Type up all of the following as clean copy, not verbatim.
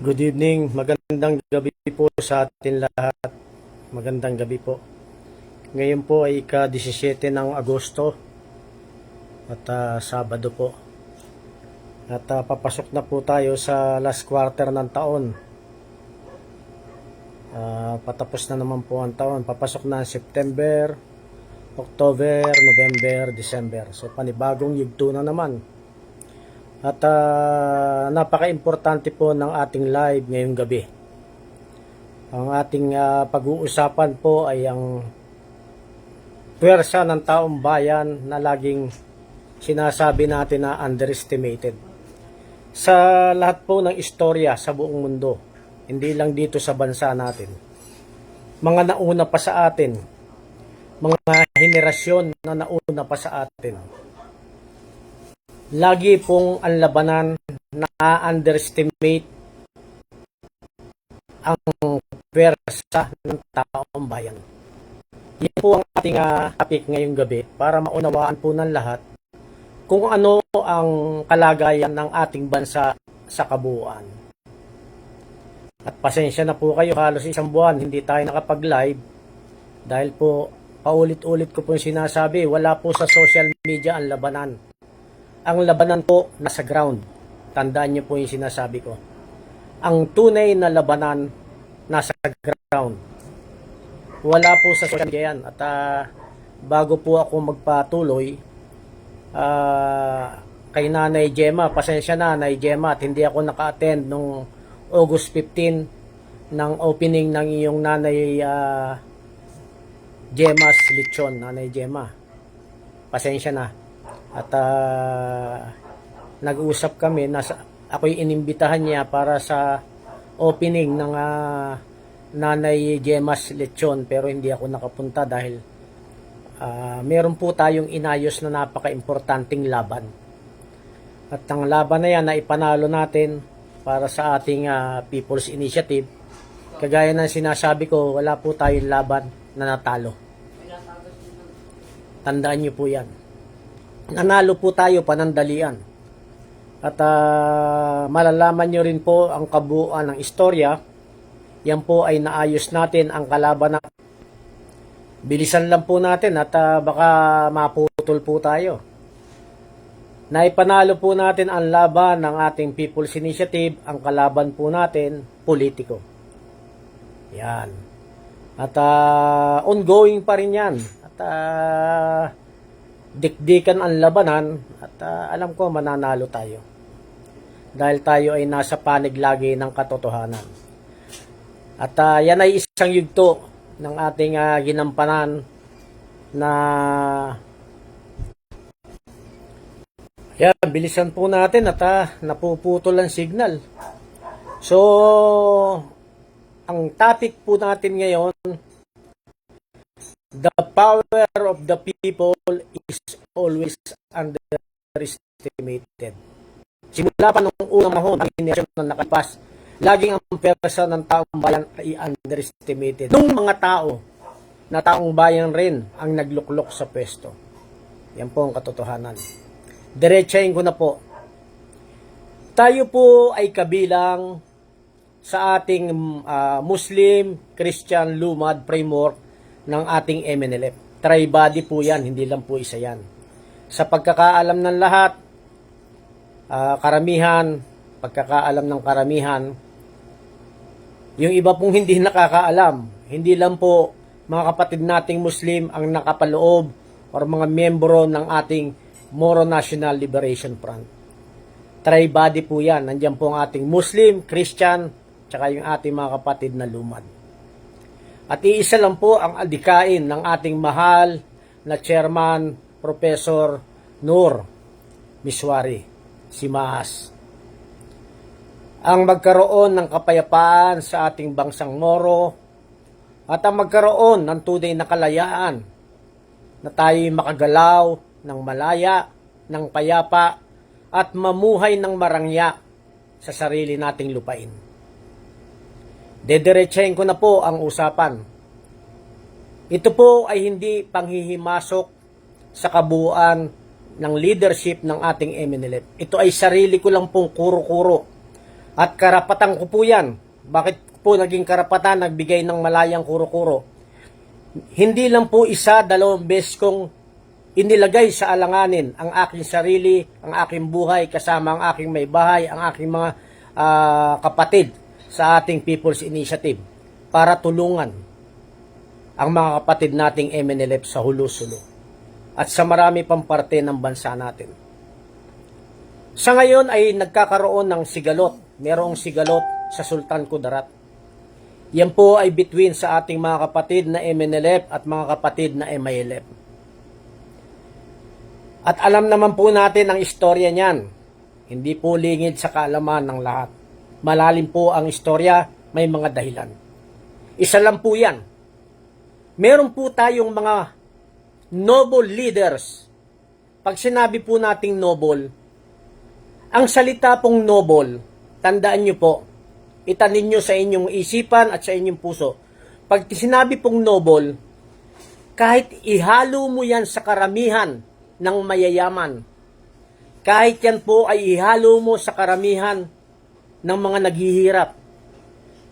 Good evening, magandang gabi po sa atin lahat. Magandang gabi po. Ngayon po ay ika-17 ng Agosto at Sabado po. At papasok na po tayo sa last quarter ng taon. Patapos na naman po ang taon. Papasok na September, October, November, December. So panibagong yugto na naman. At napaka-importante po ng ating live ngayong gabi. Ang ating pag-uusapan po ay ang puwersa ng taong bayan na laging sinasabi natin na underestimated. Sa lahat po ng istorya sa buong mundo, hindi lang dito sa bansa natin. Mga nauna pa sa atin, mga henerasyon na nauna pa sa atin. Lagi pong ang labanan na underestimate ang pwersa ng taong bayan. Yan po ang ating topic ngayong gabi para maunawaan po ng lahat kung ano ang kalagayan ng ating bansa sa kabuuan. At pasensya na po kayo, halos isang buwan hindi tayo nakapag-live dahil po paulit-ulit ko po sinasabi, wala po sa social media ang labanan. Ang labanan po nasa ground. Tandaan niyo po yung sinasabi ko. Ang tunay na labanan nasa ground. Wala po sa social media yan. At bago po ako magpatuloy, kay Nanay Gemma, pasensya na Nanay Gemma at hindi ako naka-attend nung August 15 ng opening ng iyong Nanay Gemma's Lechon, Nanay Gemma. Pasensya na. At nag-usap kami na ako'y inimbitahan niya para sa opening ng Nanay Gemma's Lechon pero hindi ako nakapunta dahil meron po tayong inayos na napaka-importanting laban. At ang laban na yan na ipanalo natin para sa ating People's Initiative. Kagaya ng sinasabi ko, wala po tayong laban na natalo. Tandaan niyo po yan. Nanalo po tayo panandalian. At malalaman nyo rin po ang kabuuan ng istorya. Yan po ay naayos natin ang kalaban na bilisan lang po natin at baka maputol po tayo. Naipanalo po natin ang laban ng ating People's Initiative. Ang kalaban po natin, politiko. Yan. At ongoing pa rin yan. At dikdikan ang labanan at alam ko mananalo tayo dahil tayo ay nasa panig lagi ng katotohanan at yan ay isang yugto ng ating ginampanan na yan, bilisan po natin at napuputol ang signal. So ang topic po natin ngayon, the power of the people is always underestimated. Simula pa nung unang mahon, ang henerasyon na nakalipas, laging ang pwersa ng taong bayan ay underestimated. Nung mga tao, na taong bayan rin ang nagluklok sa pwesto. Yan po ang katotohanan. Diretsahin ko na po. Tayo po ay kabilang sa ating Muslim, Christian, Lumad framework ng ating MNLF. Tri-body po yan, hindi lang po isa yan. Sa pagkakaalam ng lahat, pagkakaalam ng karamihan, yung iba pong hindi nakakaalam, hindi lang po mga kapatid nating Muslim ang nakapaloob or mga miyembro ng ating Moro National Liberation Front. Tri-body po yan. Nandiyan po ang ating Muslim, Christian, tsaka yung ating mga kapatid na Lumad. At iisa lang po ang adikain ng ating mahal na chairman, Professor Nur Miswari, si Maas. Ang magkaroon ng kapayapaan sa ating bansang Moro at ang magkaroon ng tunay na kalayaan na tayo'y makagalaw ng malaya, ng payapa at mamuhay ng marangya sa sarili nating lupain. Dediretsahin ko na po ang usapan. Ito po ay hindi panghihimasok sa kabuuan ng leadership ng ating MNLF. Ito ay sarili ko lang pong kuro-kuro At karapatan ko po yan. Bakit po naging karapatan nagbigay ng malayang kuro-kuro? Hindi lang po isa, dalawang beses kong inilagay sa alanganin ang aking sarili, ang aking buhay, kasama ang aking may bahay, ang aking mga kapatid sa ating People's Initiative para tulungan ang mga kapatid nating MNLF sa hulo-sulo at sa marami pang parte ng bansa natin. Sa ngayon ay nagkakaroon ng sigalot. Merong sigalot sa Sultan Kudarat. Yan po ay between sa ating mga kapatid na MNLF at mga kapatid na MILF. At alam naman po natin ang istorya niyan. Hindi po lingid sa kaalaman ng lahat. Malalim po ang istorya, may mga dahilan. Isa lang po yan. Meron po tayong mga noble leaders. Pag sinabi po nating noble, ang salita pong noble, tandaan nyo po, itanin nyo sa inyong isipan at sa inyong puso. Pag sinabi pong noble, kahit ihalo mo yan sa karamihan ng mayayaman, kahit yan po ay ihalo mo sa karamihan ng mga naghihirap,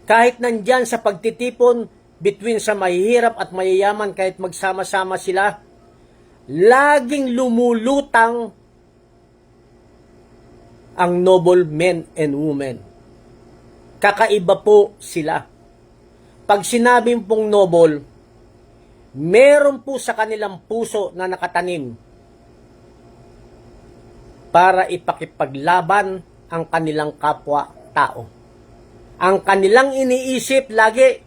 kahit nandyan sa pagtitipon between sa mahihirap at mayayaman, kahit magsama-sama sila, laging lumulutang ang noble men and women. Kakaiba po sila. Pag sinabing pong noble, meron po sa kanilang puso na nakatanim para ipakipaglaban ang kanilang kapwa-tao. Ang kanilang iniisip lagi,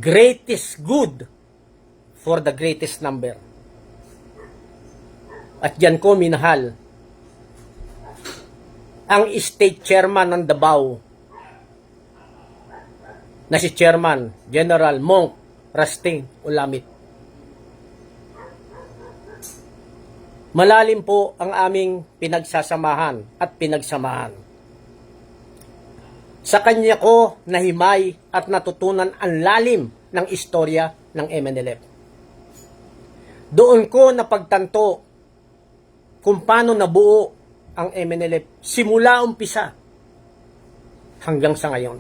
greatest good for the greatest number. At yan ko minahal ang state chairman ng Davao na si Chairman General Monk Rasting Ulamit. Malalim po ang aming pinagsasamahan at pinagsamahan. Sa kanya ko nahimay at natutunan ang lalim ng istorya ng MNLF. Doon ko napagtanto kung paano nabuo ang MNLF simula umpisa hanggang sa ngayon.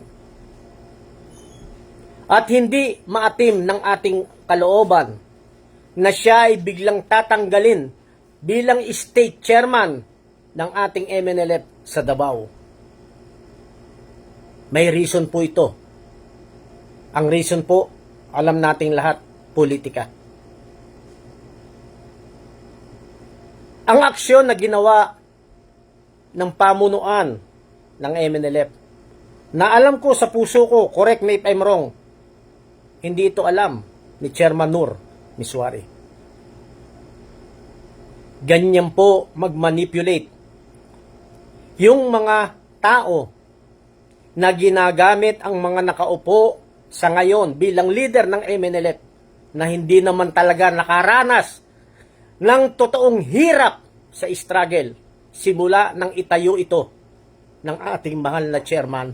At hindi maatim ng ating kalooban na siya ay biglang tatanggalin bilang state chairman ng ating MNLF sa Davao. May reason po ito. Ang reason po, alam nating lahat, politika. Ang aksyon na ginawa ng pamunuan ng MNLF, na alam ko sa puso ko, correct me if I'm wrong, hindi ito alam ni Chairman Nur Miswari. Ganyan po mag-manipulate yung mga tao na ginagamit ang mga nakaupo sa ngayon bilang leader ng MNLF na hindi naman talaga nakaranas ng totoong hirap sa struggle simula nang itayo ito ng ating mahal na chairman,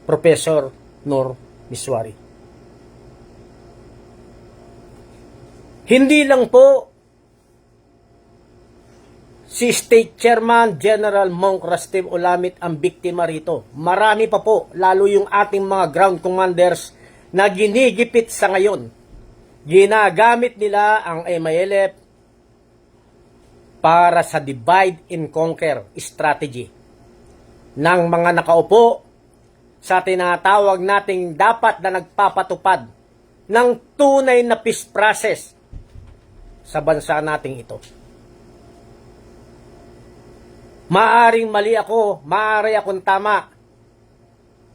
Professor Nur Miswari. Hindi lang po si State Chairman General Monk Rasting Ulamit ang biktima rito. Marami pa po, lalo yung ating mga ground commanders na ginigipit sa ngayon. Ginagamit nila ang MILF para sa divide and conquer strategy ng mga nakaupo sa tinatawag nating dapat na nagpapatupad ng tunay na peace process sa bansa nating ito. Maaring mali ako, maaari akong tama,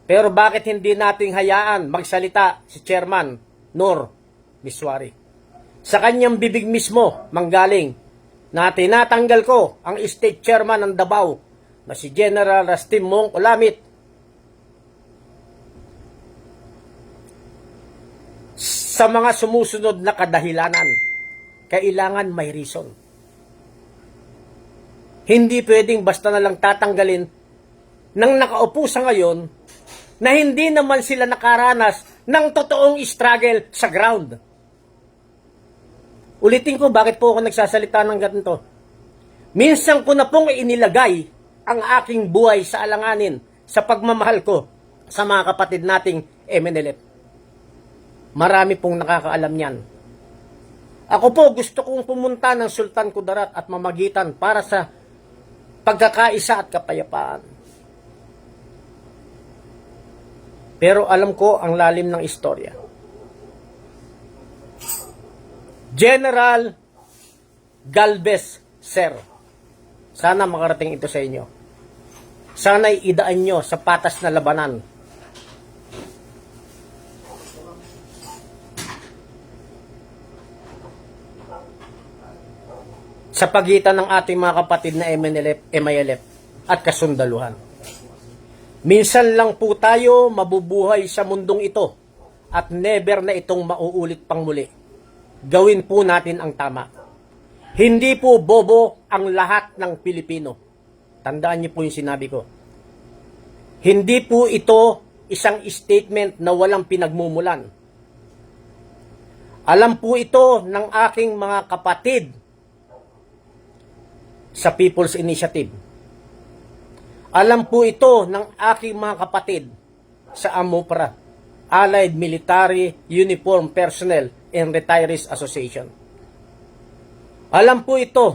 pero bakit hindi nating hayaan magsalita si Chairman Nur Miswari? Sa kanyang bibig mismo manggaling na tinatanggal ko ang state chairman ng Davao na si General Rasting Monk Ulamit sa mga sumusunod na kadahilanan. Kailangan may reason. Hindi pwedeng basta na lang tatanggalin ng nakaupo sa ngayon na hindi naman sila nakaranas ng totoong struggle sa ground. Ulitin ko bakit po ako nagsasalita ng ganito. Minsan ko na pong inilagay ang aking buhay sa alanganin sa pagmamahal ko sa mga kapatid nating MNLF. Marami pong nakakaalam yan. Ako po gusto kong pumunta ng Sultan Kudarat at mamagitan para sa pagkakaisa at kapayapaan. Pero alam ko ang lalim ng istorya. General Galvez, sir, sana makarating ito sa inyo. Sana'y idaan nyo sa patas na labanan. Sa pagitan ng ating mga kapatid na MNLF, MILF at kasundaluhan. Minsan lang po tayo mabubuhay sa mundong ito at never na itong mauulit pang muli. Gawin po natin ang tama. Hindi po bobo ang lahat ng Pilipino. Tandaan niyo po yung sinabi ko. Hindi po ito isang statement na walang pinagmumulan. Alam po ito ng aking mga kapatid sa People's Initiative. Alam po ito ng aking mga kapatid sa AMUPRA, Allied Military Uniform Personnel and Retirees Association. Alam po ito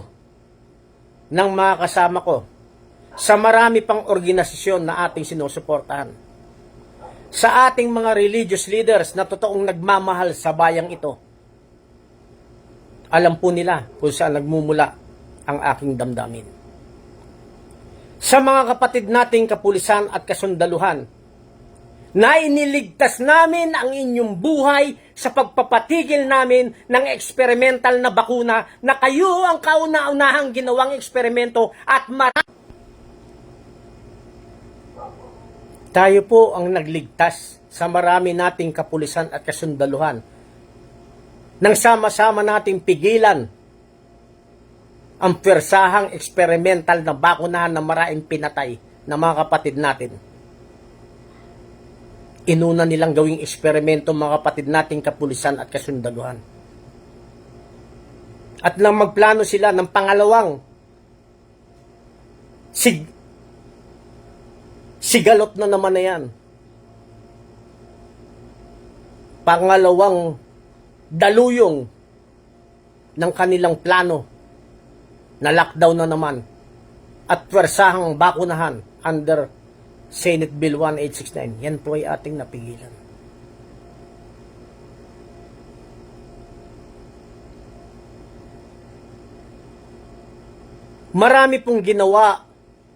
ng mga kasama ko sa marami pang organisasyon na ating sinusuportahan. Sa ating mga religious leaders na totoong nagmamahal sa bayang ito. Alam po nila kung saan nagmumula ang aking damdamin. Sa mga kapatid nating kapulisan at kasundaluhan, na iniligtas namin ang inyong buhay sa pagpapatigil namin ng experimental na bakuna na kayo ang kauna-unahang ginawang eksperimento at tayo po ang nagligtas sa marami nating kapulisan at kasundaluhan nang sama-sama nating pigilan ang persahang experimental na bakunahan na maraming pinatay ng mga kapatid natin. Inuna nilang gawing eksperimento mga kapatid nating kapulisan at kasundaluhan. At nang magplano sila ng pangalawang sigalot na naman na yan. Pangalawang daluyong ng kanilang plano na lockdown na naman at pwersahang bakunahan under Senate Bill 1869. Yan po ay ating napigilan. Marami pong ginawa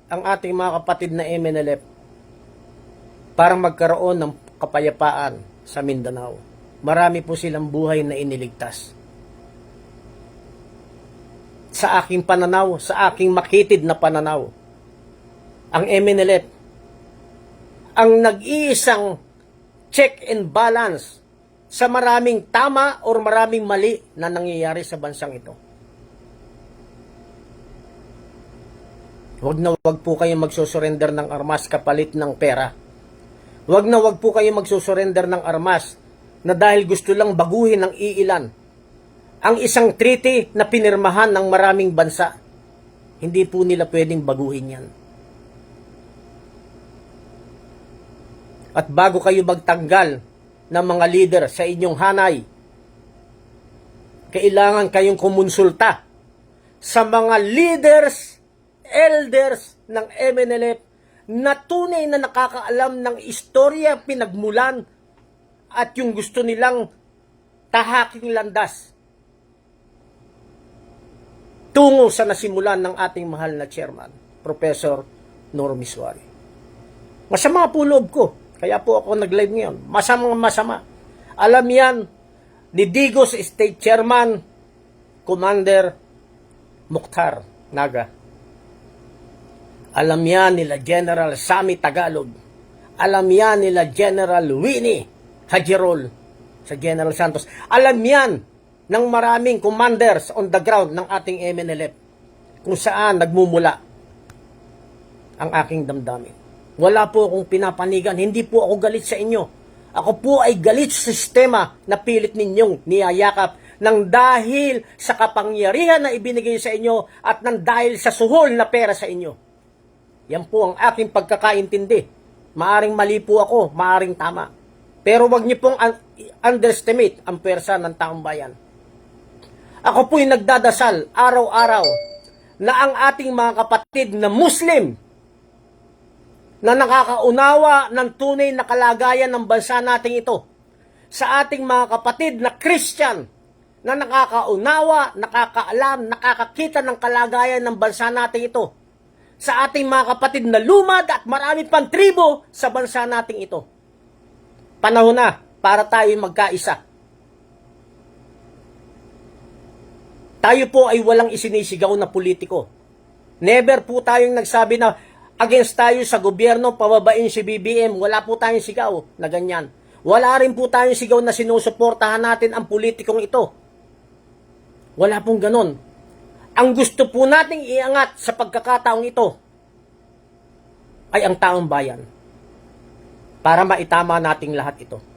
ang ating mga kapatid na MNLF para magkaroon ng kapayapaan sa Mindanao. Marami po silang buhay na iniligtas. Sa aking pananaw, sa aking makitid na pananaw, ang MNLF, ang nag-iisang check and balance sa maraming tama o maraming mali na nangyayari sa bansang ito. Huwag na huwag po kayong magsusurrender ng armas kapalit ng pera. Huwag na huwag po kayong magsusurrender ng armas na dahil gusto lang baguhin ng iilan ang isang treaty na pinirmahan ng maraming bansa. Hindi po nila pwedeng baguhin yan. At bago kayo magtanggal ng mga leader sa inyong hanay, kailangan kayong kumonsulta sa mga leaders, elders ng MNLF na tunay na nakakaalam ng istorya, pinagmulan at yung gusto nilang tahaking landas tungo sa nasimulan ng ating mahal na chairman, Professor Norm Miswari. Masama po loob ko. Kaya po ako nag-live ngayon. Masama. Alam yan ni Digos State Chairman, Commander Mukhtar Naga. Alam yan nila General Sammy Tagalog. Alam yan nila General Winnie Hajirol sa General Santos. Alam yan ng maraming commanders on the ground ng ating MNLF kung saan nagmumula ang aking damdamin. Wala po akong pinapanigan. Hindi po ako galit sa inyo. Ako po ay galit sa sistema na pilit ninyong niyayakap nang dahil sa kapangyarihan na ibinigay sa inyo at nang dahil sa suhol na pera sa inyo. Yan po ang aking pagkakaintindi. Maaring mali po ako, maaring tama. Pero wag niyo pong underestimate ang pwersa ng taong bayan. Ako po'y nagdadasal araw-araw na ang ating mga kapatid na Muslim na nakakaunawa ng tunay na kalagayan ng bansa nating ito, sa ating mga kapatid na Christian na nakakaunawa, nakakaalam, nakakakita ng kalagayan ng bansa nating ito, sa ating mga kapatid na lumad at marami pang tribo sa bansa nating ito. Panahon na para tayo magkaisa. Tayo po ay walang isinisigaw na politiko. Never po tayong nagsabi na against tayo sa gobyerno, pababain si BBM. Wala po tayong sigaw na ganyan. Wala rin po tayong sigaw na sinusuportahan natin ang politikong ito. Wala pong ganon. Ang gusto po nating iangat sa pagkakataong ito ay ang taong bayan para maitama nating lahat ito.